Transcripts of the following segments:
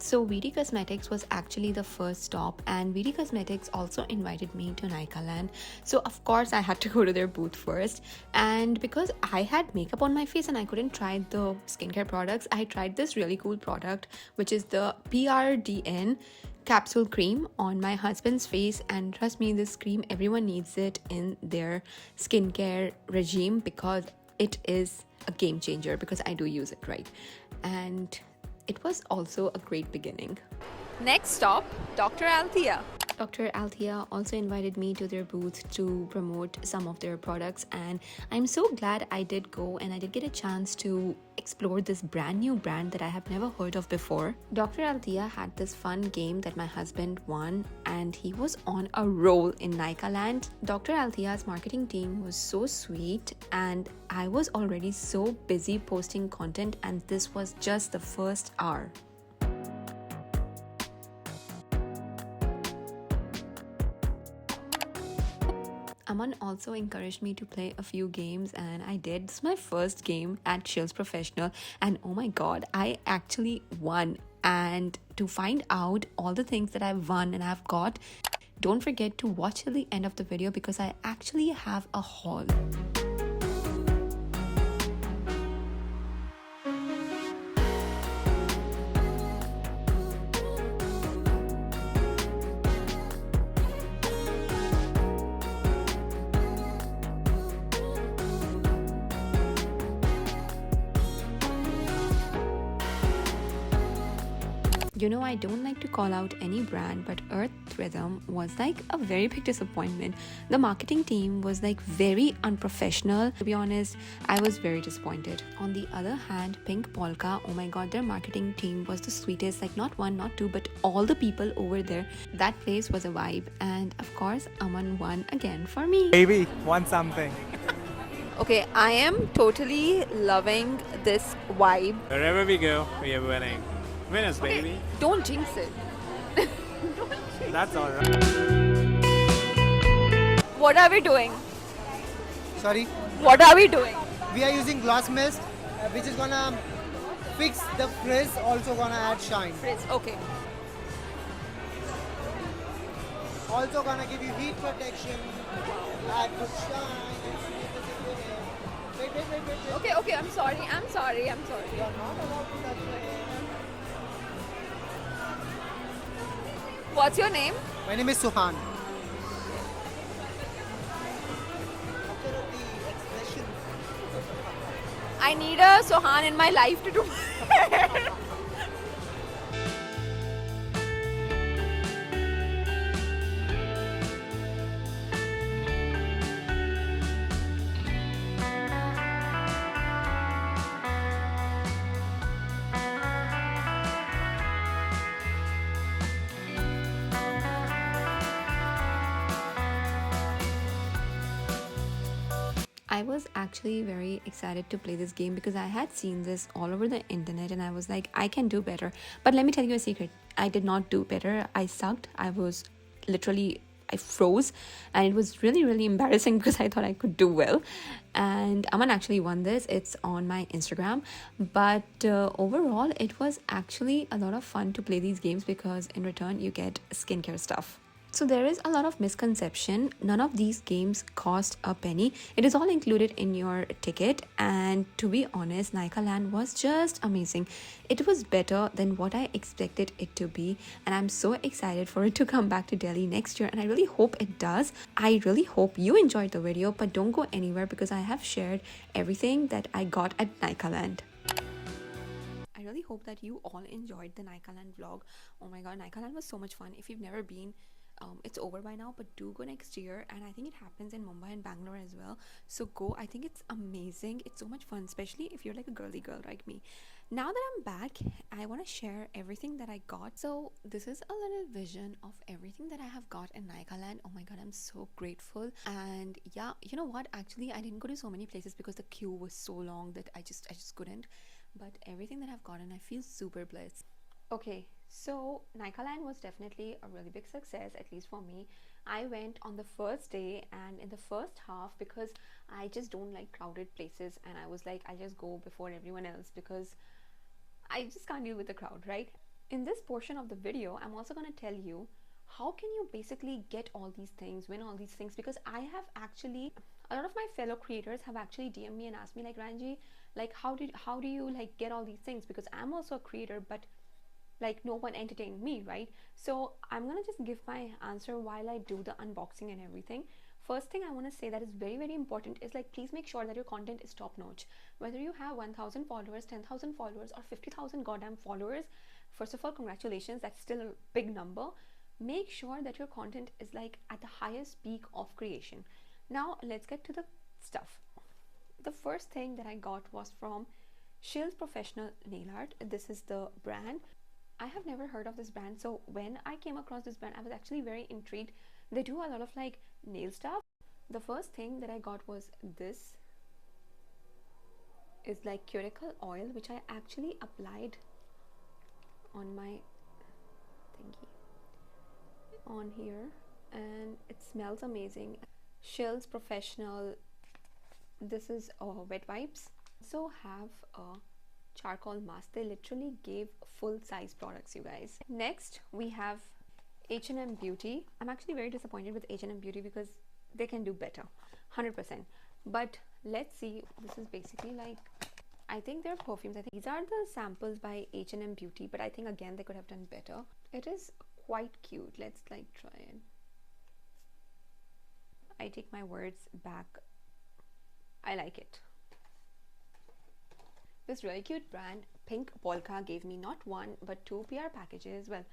So VD Cosmetics was actually the first stop, and VD Cosmetics also invited me to Nykaaland. So of course I had to go to their booth first, and because I had makeup on my face and I couldn't try the skincare products, I tried this really cool product, which is the PRDN capsule cream on my husband's face. And trust me, this cream, everyone needs it in their skincare regime because it is a game changer, because I do use it, right? And it was also a great beginning. Next stop, Dr. Althea. Dr. Althea also invited me to their booth to promote some of their products, and I'm so glad I did go and I did get a chance to explore this brand new brand that I have never heard of before. Dr. Althea had this fun game that my husband won, and he was on a roll in Nykaaland. Dr. Althea's marketing team was so sweet, and I was already so busy posting content, and this was just the first hour. Aman also encouraged me to play a few games, and I did. This is my first game at Shills Professional, and oh my god, I actually won. And to find out all the things that I've won and I've got, don't forget to watch till the end of the video because I actually have a haul. You know, I don't like to call out any brand, but Earth Rhythm was like a very big disappointment. The marketing team was like very unprofessional. To be honest, I was very disappointed. On the other hand, Pink Polka, oh my god, their marketing team was the sweetest. Like not one, not two, but all the people over there. That place was a vibe. And of course, Aman won again for me. Baby, want something. Okay, I am totally loving this vibe. Wherever we go, we are winning. Winners, baby. Okay, don't jinx it. That's alright. What are we doing? Sorry, What are we doing? we are using gloss mist, which is gonna fix the frizz, also gonna add shine. Frizz, okay. Also gonna give you heat protection, add good shine. Wait. Okay, I'm sorry. You are not allowed to touch the hair. What's your name? My name is Suhan. I need a Sohan in my life to do my hair. I was actually very excited to play this game because I had seen this all over the internet and I was like, I can do better. But let me tell you a secret. I did not do better. I sucked. I froze, and it was really embarrassing because I thought I could do well. And Aman actually won this. It's on my Instagram. But overall, it was actually a lot of fun to play these games because in return you get skincare stuff. So there is a lot of misconception. None of these games cost a penny. It is all included in your ticket, and to be honest, Nykaaland was just amazing. It was better than what I expected it to be, and I'm so excited for it to come back to Delhi next year, and I really hope it does. I really hope you enjoyed the video, but don't go anywhere because I have shared everything that I got at Nykaaland. I really hope that you all enjoyed the Nykaaland vlog. Oh my god, Nykaaland was so much fun. If you've never been, it's over by now, but do go next year, and I think it happens in Mumbai and Bangalore as well. So go. I think it's amazing. It's so much fun, especially if you're like a girly girl like me. Now that I'm back, I want to share everything that I got. So this is a little vision of everything that I have got in Nykaaland. Oh my god, I'm so grateful. And yeah, you know what, actually I didn't go to so many places because the queue was so long that I just couldn't. But everything that I've gotten, I feel super blessed. Okay, so Nykaaland was definitely a really big success, at least for me. I went on the first day, and in the first half, because I just don't like crowded places, and I was like, I'll just go before everyone else because I just can't deal with the crowd, right? In this portion of the video, I'm also going to tell you how can you basically get all these things, win all these things, because I have actually, a lot of my fellow creators have actually DM'd me and asked me like, Ranji, like how do you like get all these things, because I'm also a creator, but like no one entertained me, right? So I'm gonna just give my answer while I do the unboxing and everything. First thing I want to say that is very, very important is like, please make sure that your content is top notch. Whether you have 1,000 followers, 10,000 followers, or 50,000 goddamn followers, first of all, congratulations, that's still a big number. Make sure that your content is like at the highest peak of creation. Now let's get to the stuff. The first thing that I got was from Shill's Professional Nail Art. This is the brand. I have never heard of this brand, so when I came across this brand, I was actually very intrigued. They do a lot of like nail stuff. The first thing that I got was this. Is like cuticle oil, which I actually applied on my thingy on here, and it smells amazing. Shill's Professional, this is wet wipes. So have a charcoal mask. They literally gave full size products, you guys. Next we have H&M Beauty. I'm actually very disappointed with H&M Beauty because they can do better, 100%. But let's see. This is basically like, I think they're perfumes. I think these are the samples by H&M Beauty, but I think again they could have done better. It is quite cute. Let's like try it. I take my words back. I like it. This really cute brand, Pink Polka, gave me not one but two PR packages. Well,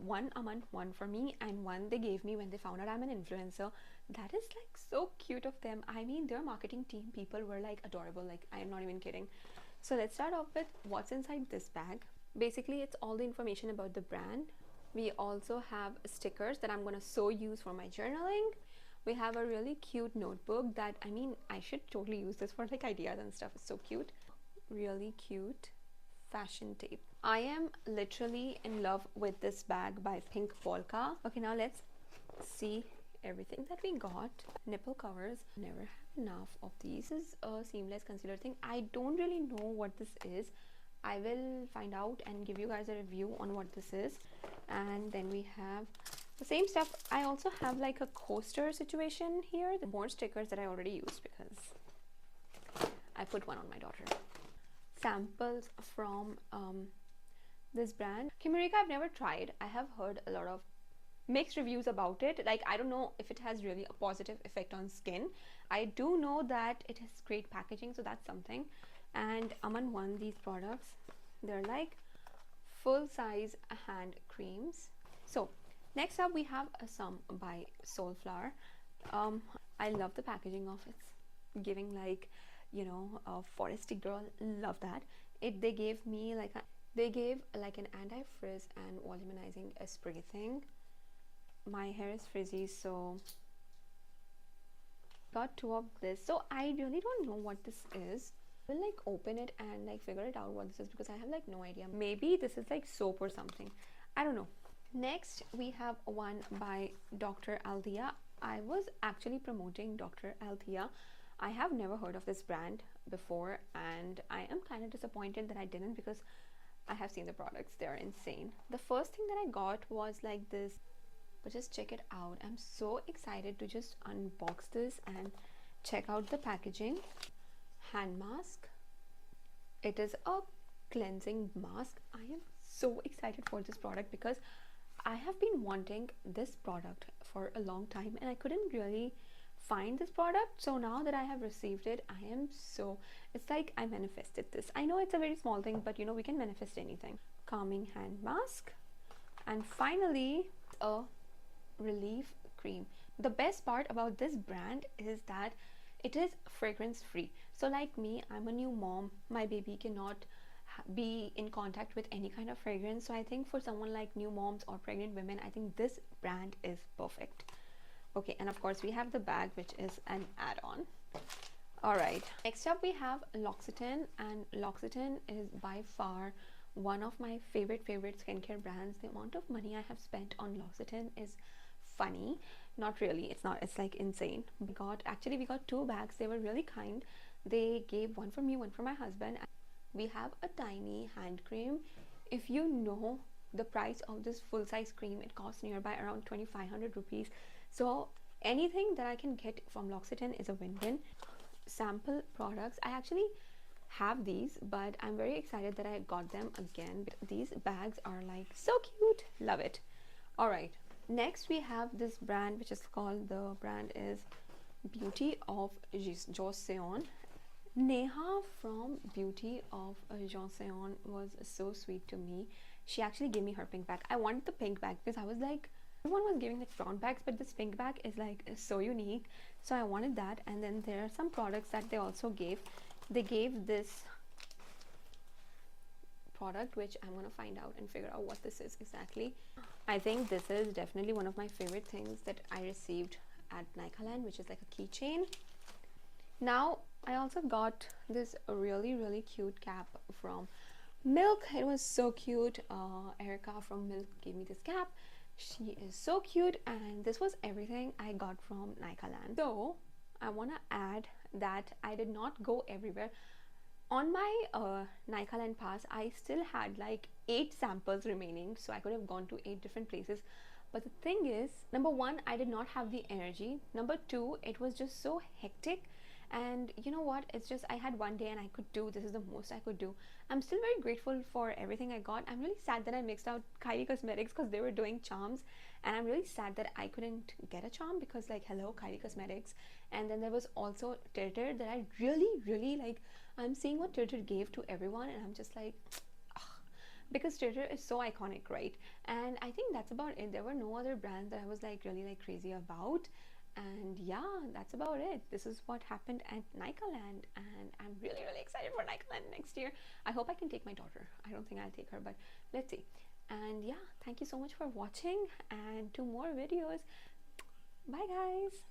one a month, one for me, and one they gave me when they found out I'm an influencer. That is like so cute of them. I mean, their marketing team people were like adorable. Like, I'm not even kidding. So let's start off with what's inside this bag. Basically, it's all the information about the brand. We also have stickers that I'm gonna so use for my journaling. We have a really cute notebook that, I mean, I should totally use this for like ideas and stuff. It's so cute. Really cute fashion tape. I am literally in love with this bag by Pink Polka. Okay, now let's see everything that we got. Nipple covers. Never have enough of these. This is a seamless concealer thing. I don't really know what this is. I will find out and give you guys a review on what this is. And then we have the same stuff. I also have like a coaster situation here. The more stickers that I already used because I put one on my daughter. Samples from this brand. Kimurika, I've never tried. I have heard a lot of mixed reviews about it. Like, I don't know if it has really a positive effect on skin. I do know that it has great packaging, so that's something. And Aman won these products. They're like full-size hand creams. So next up we have some by Soulflower. I love the packaging of it. It's giving like, you know, a foresty girl. Love that. They gave me like an anti-frizz and volumizing spray thing. My hair is frizzy, so got two of this. So I really don't know what this is. I will like open it and like figure it out what this is because I have like no idea. Maybe this is like soap or something. I don't know. Next we have one by Dr. Althea. I was actually promoting Dr. Althea. I have never heard of this brand before and I am kind of disappointed that I didn't because I have seen the products. They're insane. The first thing that I got was like this, but just check it out. I'm so excited to just unbox this and check out the packaging. Hand mask. It is a cleansing mask. I am so excited for this product because I have been wanting this product for a long time and I couldn't really find this product. So now that I have received it, I am so, it's like I manifested this. I know it's a very small thing, but you know, we can manifest anything. Calming hand mask. And finally, a relief cream. The best part about this brand is that it is fragrance free. So like me, I'm a new mom. My baby cannot be in contact with any kind of fragrance. So I think for someone like new moms or pregnant women, I think this brand is perfect. Okay, and of course we have the bag, which is an add-on. All right, next up we have L'Occitane, and L'Occitane is by far one of my favorite skincare brands. The amount of money I have spent on L'Occitane is funny. Not really, it's not, it's like insane. We got two bags. They were really kind. They gave one for me, one for my husband. We have a tiny hand cream. If you know the price of this full size cream, it costs nearby around 2500 rupees. So anything that I can get from L'Occitane is a win-win. Sample products, I actually have these, but I'm very excited that I got them again. These bags are like so cute, love it. All right, next we have this brand, which is called, the brand is Beauty of Joseon. Neha from Beauty of Joseon was so sweet to me. She actually gave me her pink bag. I wanted the pink bag because I was like, everyone was giving like brown bags, but this pink bag is like so unique, so I wanted that. And then there are some products that they also gave. They gave this product, which I'm gonna find out and figure out what this is exactly. I think this is definitely one of my favorite things that I received at Nykaaland, which is like a keychain. Now I also got this really cute cap from Milk. It was so cute. Erica from Milk gave me this cap. She is so cute, and this was everything I got from Nykaaland. So I want to add that I did not go everywhere. On my Nykaaland pass, I still had like 8 samples remaining, so I could have gone to 8 different places. But the thing is, number one, I did not have the energy. Number two, it was just so hectic. And you know what, it's just I had one day and I could do, this is the most I could do. I'm still very grateful for everything I got. I'm really sad that I mixed out Kylie Cosmetics because they were doing charms, and I'm really sad that I couldn't get a charm because, like, hello Kylie Cosmetics. And then there was also Tirtir that I really like. I'm seeing what Tirtir gave to everyone and I'm just like, because Tirtir is so iconic, right? And I think that's about it. There were no other brands that I was like really like crazy about. And yeah, that's about it. This is what happened at Nykaaland, and I'm really excited for Nykaaland next year. I hope I can take my daughter. I don't think I'll take her, but let's see. And yeah, thank you so much for watching, and 2 more videos. Bye guys.